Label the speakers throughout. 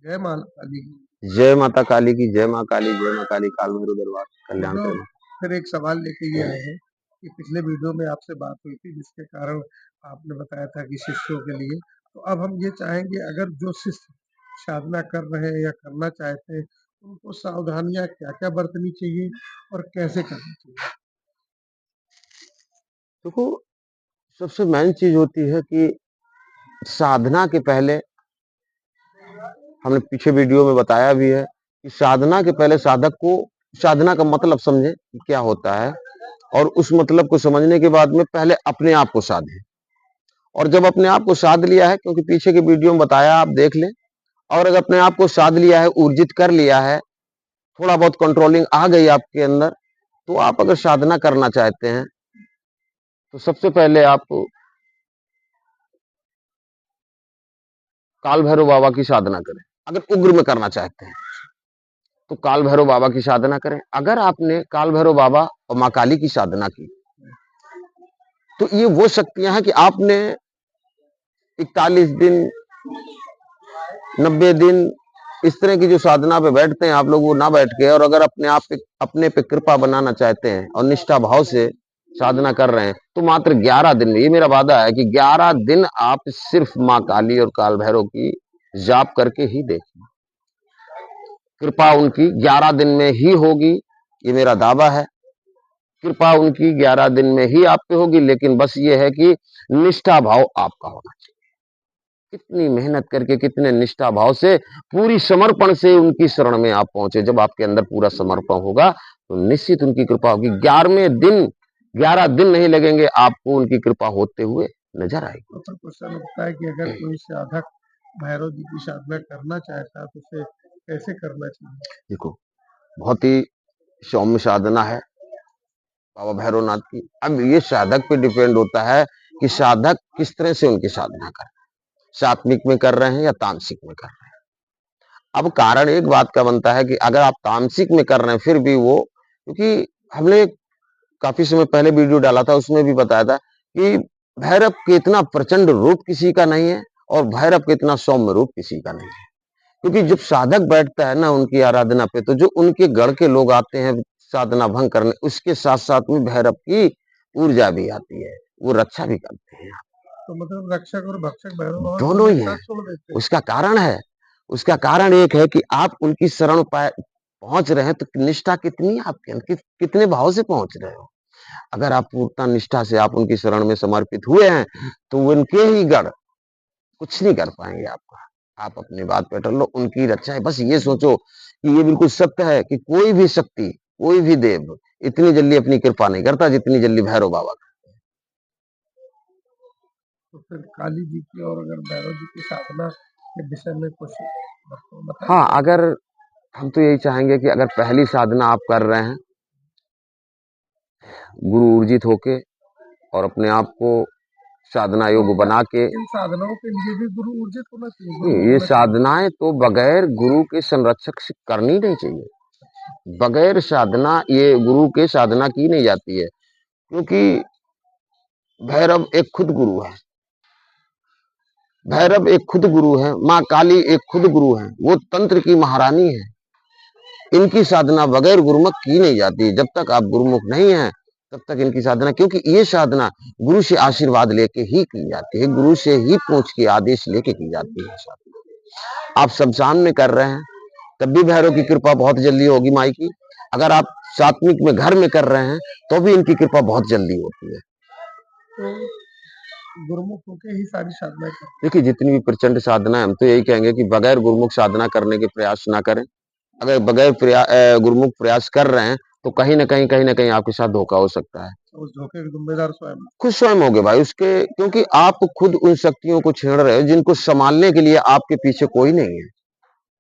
Speaker 1: जय माँ काली की।
Speaker 2: जय माता काली की, जय माँ काली, जय माँ काली, काल भैरव दरबार
Speaker 1: तो
Speaker 2: कल्याण
Speaker 1: जो
Speaker 2: करें।
Speaker 1: फिर एक सवाल लेके ये आए हैं कि पिछले वीडियो में आपसे बात हुई थी जिसके कारण आपने बताया था कि शिष्यों के लिए, तो अब हम ये चाहेंगे अगर जो शिष्य साधना कर रहे हैं या करना चाहते हैं, उनको सावधानियां क्या-क्या बरतनी चाहिए और कैसे करनी चाहिए?
Speaker 2: देखो, सबसे मेन चीज होती है कि साधना के पहले, हमने पीछे वीडियो में बताया भी है कि साधना के पहले साधक को साधना का मतलब समझे कि क्या होता है, और उस मतलब को समझने के बाद में पहले अपने आप को साधे। और जब अपने आप को साध लिया है, क्योंकि पीछे के वीडियो में बताया, आप देख लें। और अगर अपने आप को साध लिया है, ऊर्जित कर लिया है, थोड़ा बहुत कंट्रोलिंग आ गई आपके अंदर, तो आप अगर साधना करना चाहते हैं तो सबसे पहले आप काल भैरव बाबा की साधना करें। अगर उग्र में करना चाहते हैं तो काल भैरव बाबा की साधना करें। अगर आपने काल भैरव बाबा और माँ काली की साधना की, तो ये वो शक्तियां हैं कि आपने 41 दिन, 90 दिन, इस तरह की जो साधना पे बैठते हैं आप लोग, वो ना बैठ के, और अगर अपने पे कृपा बनाना चाहते हैं और निष्ठा भाव से साधना कर रहे हैं, तो मात्र 11 दिन में, ये मेरा वादा है कि 11 दिन आप सिर्फ माँ काली और काल भैरव की जाप करके ही देखिए। कृपा उनकी 11 दिन में ही होगी, ये मेरा दावा है। कृपा उनकी 11 दिन में ही आप पे होगी, लेकिन बस ये है कि निष्ठा भाव आपका होना चाहिए। कितनी मेहनत करके, कितने निष्ठा भाव से, पूरी समर्पण से उनकी शरण में आप पहुंचे। जब आपके अंदर पूरा समर्पण होगा तो निश्चित उनकी कृपा होगी। 11वें दिन, 11 दिन नहीं लगेंगे, आपको उनकी कृपा होते हुए नजर आएगी।
Speaker 1: तो फिर क्वेश्चन उठता है कि अगर कोई साधक भैरव जी की साधना करना चाहता है तो उसे कैसे करना चाहिए?
Speaker 2: देखो, बहुत ही सौम्य साधना है बाबा भैरवनाथ की। अब ये साधक पे डिपेंड होता है कि साधक किस तरह से उनकी साधना कर रहे हैं, सात्विक में कर रहे हैं या तामसिक में कर रहे हैं। अब कारण एक बात का बनता है कि अगर आप तामसिक में कर रहे हैं फिर भी वो, क्योंकि हमने काफी समय पहले वीडियो डाला था, उसमें भी बताया था कि भैरव के इतना प्रचंड रूप किसी का नहीं है और भैरव के इतना सौम्य रूप किसी का नहीं है। क्योंकि जब साधक बैठता है ना उनकी आराधना पे, तो जो उनके गढ़ के लोग आते हैं साधना भंग करने, उसके साथ साथ में भैरव की ऊर्जा भी आती है, वो रक्षा भी करते हैं।
Speaker 1: तो मतलब रक्षक और भक्षक भैरव बाबा
Speaker 2: दोनों
Speaker 1: दोनों
Speaker 2: ही
Speaker 1: एक
Speaker 2: हैं।
Speaker 1: साथ छोड़ देते हैं?
Speaker 2: उसका कारण है, उसका कारण एक है कि आप उनकी शरण पहुंच रहे हैं, तो निष्ठा कितनी है आपके अंदर, कितने भाव से पहुंच रहे हो। अगर आप पूर्णता निष्ठा से आप उनकी शरण में समर्पित हुए हैं, तो उनके ही गढ़ कुछ नहीं कर पाएंगे आपका। आप अपनी बात पे अटल लो, उनकी रक्षा है। बस ये सोचो कि ये बिल्कुल सत्य है कि कोई भी शक्ति, कोई भी देव इतनी जल्दी अपनी कृपा नहीं करता जितनी जल्दी भैरव बाबा का।
Speaker 1: तो फिर काली जी की और अगर भैरव जी की साधना के विषय में कुछ
Speaker 2: हाँ,
Speaker 1: बताइए।
Speaker 2: अगर हम तो यही चाहेंगे कि अगर पहली साधना आप कर रहे हैं गुरु ऊर्जित होके और अपने आप को साधना
Speaker 1: तो
Speaker 2: योग
Speaker 1: क्या
Speaker 2: बना के,
Speaker 1: इन साधनाओं के लिए भी गुरु ऊर्जित होना चाहिए, गुरु
Speaker 2: ये
Speaker 1: होना चाहिए?
Speaker 2: साधनाएं तो बगैर गुरु के संरक्षक से करनी नहीं चाहिए। बगैर साधना, ये गुरु के साधना की नहीं जाती है, क्योंकि भैरव एक खुद गुरु है। भैरव एक खुद गुरु है, माँ काली एक खुद गुरु है, वो तंत्र की महारानी है। इनकी साधना बगैर गुरुमुख की नहीं जाती। जब तक आप गुरुमुख नहीं हैं तब तक इनकी साधना, क्योंकि ये साधना गुरु से आशीर्वाद लेके ही की जाती है, गुरु से ही पूछ के आदेश लेके की जाती है साधना। आप शमशान में कर रहे हैं तब भी भैरव की कृपा बहुत जल्दी होगी माई की। अगर आप सात्विक में घर में कर रहे हैं तो भी इनकी कृपा बहुत जल्दी होती है।
Speaker 1: तो गुरुमुख होके ही सारी साधना करनी
Speaker 2: देखिए, जितनी भी प्रचंड साधना है, हम तो यही कहेंगे कि बगैर गुरुमुख साधना करने के प्रयास ना करें। अगर बगैर गुरुमुख प्रयास कर रहे हैं तो कहीं ना कहीं आपके साथ धोखा हो सकता है।
Speaker 1: है। उस धोखे के जिम्मेदार स्वयं।
Speaker 2: खुद स्वयं होगे भाई उसके, क्योंकि आप खुद उन शक्तियों को छेड़ रहे हो जिनको संभालने के लिए आपके पीछे कोई नहीं है।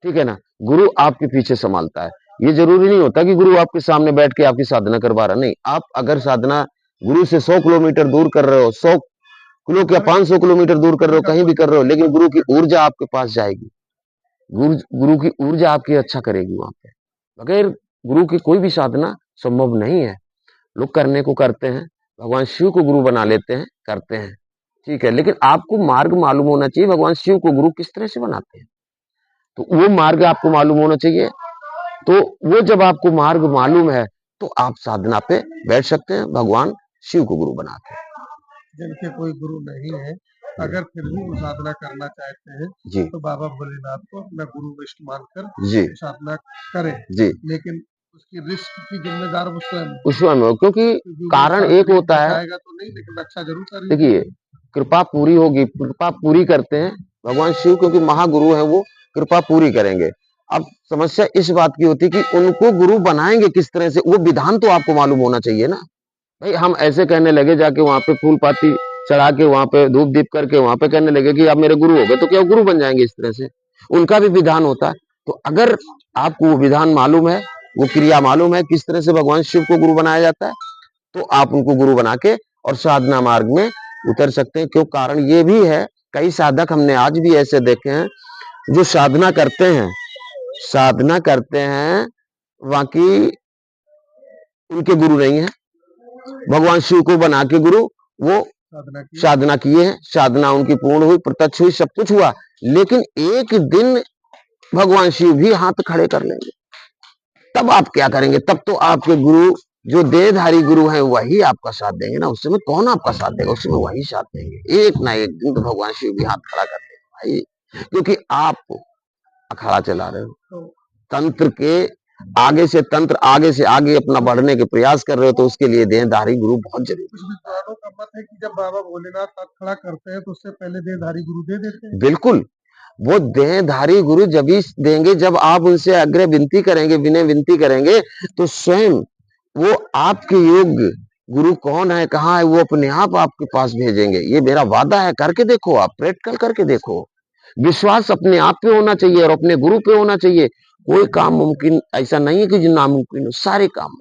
Speaker 2: ठीक है ना, गुरु आपके पीछे संभालता है। ये जरूरी नहीं होता कि गुरु आपके सामने बैठ के आपकी साधना करवा रहा, नहीं। आप अगर साधना गुरु से 100 किलोमीटर दूर कर रहे हो, 100 किलो या 500 किलोमीटर दूर कर रहे हो, कहीं भी कर रहे हो, लेकिन गुरु की ऊर्जा आपके पास जाएगी। गुरु की ऊर्जा आपकी अच्छा करेगी वहां पे। बगैर गुरु की कोई भी साधना संभव नहीं है। लोग करने को करते हैं, भगवान शिव को गुरु बना लेते हैं, करते हैं, ठीक है, लेकिन आपको मार्ग मालूम होना चाहिए भगवान शिव को गुरु किस तरह से बनाते हैं। तो वो मार्ग आपको मालूम होना चाहिए। तो वो जब आपको मार्ग मालूम है तो आप साधना पे बैठ सकते हैं भगवान शिव को गुरु बना के।
Speaker 1: जिनके कोई गुरु नहीं है, अगर फिर भी वो साधना करना चाहते हैं
Speaker 2: जी
Speaker 1: तो बाबा भोलेनाथ को अपना गुरु इष्ट मानकर
Speaker 2: जी
Speaker 1: साधना करें,
Speaker 2: जी
Speaker 1: लेकिन उसकी रिस्क की जिम्मेदार वो स्वयं है,
Speaker 2: उसमें क्योंकि
Speaker 1: क्योंकि वो
Speaker 2: कारण एक
Speaker 1: शास्त्र
Speaker 2: होता है।
Speaker 1: बचाएगा तो नहीं, लेकिन रक्षा जरूर करेगा।
Speaker 2: देखिए, कृपा पूरी होगी, कृपा पूरी करते हैं भगवान शिव, क्योंकि महागुरु है वो, कृपा पूरी करेंगे। अब समस्या इस बात की होती है कि उनको गुरु बनाएंगे किस तरह से, वो विधान तो आपको मालूम होना चाहिए ना। भाई हम ऐसे कहने लगे जाके वहां पे फूल पाती चढ़ा के, वहां पे धूप दीप करके वहां पे कहने लगे कि आप मेरे गुरु हो गए, तो क्या वो गुरु बन जाएंगे? इस तरह से उनका भी विधान होता है। तो अगर आपको वो विधान मालूम है, वो क्रिया मालूम है किस तरह से भगवान शिव को गुरु बनाया जाता है, तो आप उनको गुरु बना के और साधना मार्ग में उतर सकते हैं। क्यों? कारण ये भी है, कई साधक हमने आज भी ऐसे देखे हैं जो साधना करते हैं, बाकी उनके गुरु नहीं है। भगवान शिव को बना के गुरु वो साधना किए हैं, साधना उनकी पूर्ण हुई, प्रत्यक्ष हुई, सब कुछ हुआ, लेकिन एक दिन भगवान शिव भी हाथ खड़े कर लेंगे। तब आप क्या करेंगे? तब तो आपके गुरु जो देहधारी गुरु हैं वही आपका साथ देंगे ना। उस समय कौन आपका साथ देगा? उस समय वही साथ देंगे। एक ना एक दिन तो भगवान शिव भी हाथ खड़ा कर देंगे भाई, क्योंकि आप अखाड़ा चला रहे हो, तंत्र के आगे से आगे अपना बढ़ने के प्रयास कर रहे हो, तो उसके लिए देहधारी गुरु बहुत जरूरी है।
Speaker 1: कुछ विद्वानों का मत है कि जब बाबा भोलेनाथ हाथ खड़ा करते हैं तो उससे पहले देहधारी गुरु दे देते हैं।
Speaker 2: बिल्कुल, वो देहधारी गुरु जब ही देंगे जब आप उनसे अग्र विनती करेंगे, विनय विनती करेंगे, तो स्वयं वो आपके योग्य गुरु कौन है, कहाँ है, वो अपने आप आपके पास भेजेंगे। ये मेरा वादा है, करके देखो, आप प्रैक्टिकल करके देखो। विश्वास अपने आप पे होना चाहिए और अपने गुरु पे होना चाहिए। कोई काम मुमकिन ऐसा नहीं है कि जो नामुमकिन हो, सारे काम।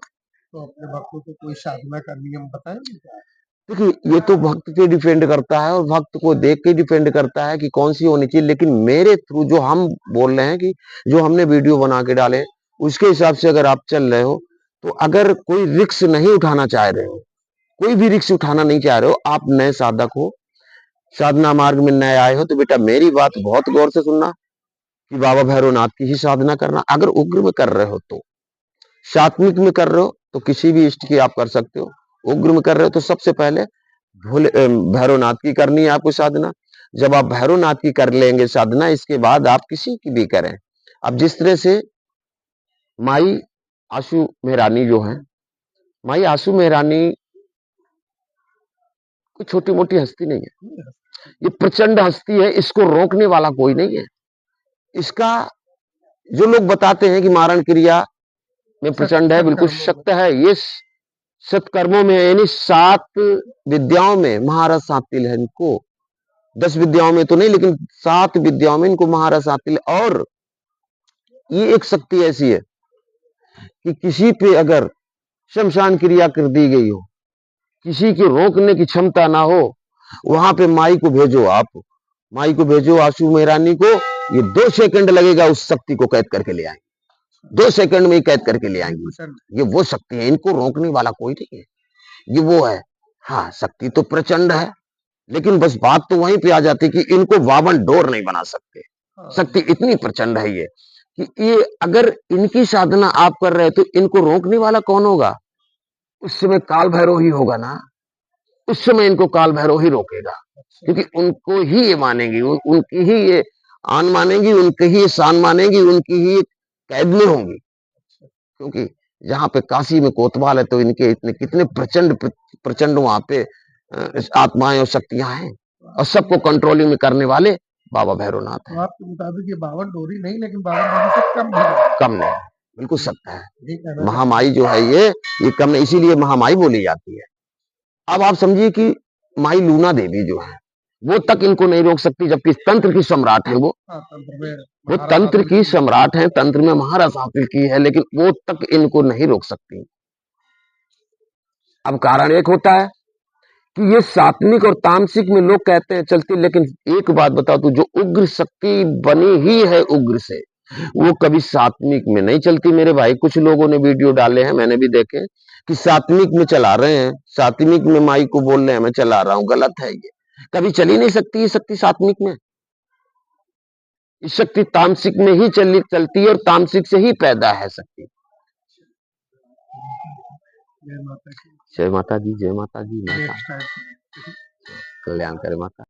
Speaker 1: तो अपने भक्तों को कोई साधना का नियम बताएंगे क्या?
Speaker 2: देखिए, ये तो भक्त पे डिपेंड करता है और भक्त को देख के डिपेंड करता है कि कौन सी होनी चाहिए। लेकिन मेरे थ्रू जो हम बोल रहे हैं, कि जो हमने वीडियो बना के डाले, उसके हिसाब से अगर आप चल रहे हो, तो अगर कोई रिस्क नहीं उठाना चाह रहे हो, कोई भी रिस्क उठाना नहीं चाह रहे हो, आप नए साधक हो, साधना मार्ग में नए आए हो, तो बेटा मेरी बात बहुत गौर से सुनना कि बाबा भैरवनाथ की ही साधना करना। अगर उग्र में कर रहे हो तो, सात्विक में कर रहे हो तो किसी भी इष्ट की आप कर सकते हो। उग्र में कर रहे हो तो सबसे पहले भोले भैरवनाथ की करनी है आपको साधना। जब आप भैरवनाथ की कर लेंगे साधना, इसके बाद आप किसी की भी करें। अब जिस तरह से माई आशु मेहरानी जो है, माई आशु मेहरानी कोई छोटी मोटी हस्ती नहीं है, ये प्रचंड हस्ती है, इसको रोकने वाला कोई नहीं है। इसका जो लोग बताते हैं कि मारण क्रिया में प्रचंड है, बिल्कुल सत्य है। ये सत्कर्मों में, यानी 7 विद्याओं में महारस हासिल है इनको। 10 विद्याओं में तो नहीं, लेकिन 7 विद्याओं में इनको महारस हासिल है। और ये एक शक्ति ऐसी है कि किसी पे अगर शमशान क्रिया कर दी गई हो, किसी की रोकने की क्षमता ना हो, वहां पे माई को भेजो, आप माई को भेजो, आशु मेहरानी को, ये 2 सेकंड लगेगा उस शक्ति को कैद करके ले आएंगे। 2 सेकंड में ही कैद करके ले आएंगे। ये वो शक्ति है, इनको रोकने वाला कोई नहीं है, ये वो है। हाँ, शक्ति तो प्रचंड है, लेकिन बस बात तो वहीं पे आ जाती कि इनको 52 डोर नहीं बना सकते। शक्ति इतनी प्रचंड है ये, कि ये अगर इनकी साधना आप कर रहे हैं तो इनको रोकने वाला कौन होगा? उस समय काल भैरव ही होगा ना। उस समय इनको काल भैरव ही रोकेगा, क्योंकि उनको ही ये मानेंगी, उनकी ही ये आन मानेंगी, उनकी ही शान मानेंगी, उनकी ही कैद में होंगी। क्योंकि जहां पे काशी में कोतवाल है, तो इनके इतने कितने प्रचंड वहां पे आत्माएं और शक्तियां हैं, और सबको कंट्रोलिंग में करने वाले बाबा भैरवनाथ है।
Speaker 1: आपके मुताबिक ये 52 डोरी नहीं, लेकिन 52 डोरी से कम नहीं,
Speaker 2: कम नहीं, बिल्कुल सत्य है। महामाई जो है ये कम नहीं, इसीलिए महामाई बोली जाती है। अब आप समझिए कि माई लूना देवी जो है, वो तक इनको नहीं रोक सकती, जबकि तंत्र की सम्राट है वो तंत्र की सम्राट है, तंत्र में महारस हासिल की है, लेकिन वो तक इनको नहीं रोक सकती। अब कारण एक होता है कि ये सात्विक और तामसिक में लोग कहते हैं चलती, लेकिन एक बात बताओ तू, जो उग्र शक्ति बनी ही है उग्र से, वो कभी सात्विक में नहीं चलती मेरे भाई। कुछ लोगों ने वीडियो डाले हैं, मैंने भी देखे, कि सात्विक में चला रहे हैं, सात्विक में माई को बोल रहे हैं मैं चला रहा हूं, गलत है ये। कभी चली नहीं सकती ये शक्ति सात्विक में। ये शक्ति तामसिक में ही चलती है और तामसिक से ही पैदा है शक्ति।
Speaker 1: जय माता की।
Speaker 2: जय माता दी, जय माता दी, माता
Speaker 1: नेक्स्ट टाइम
Speaker 2: कल्याण करे माता।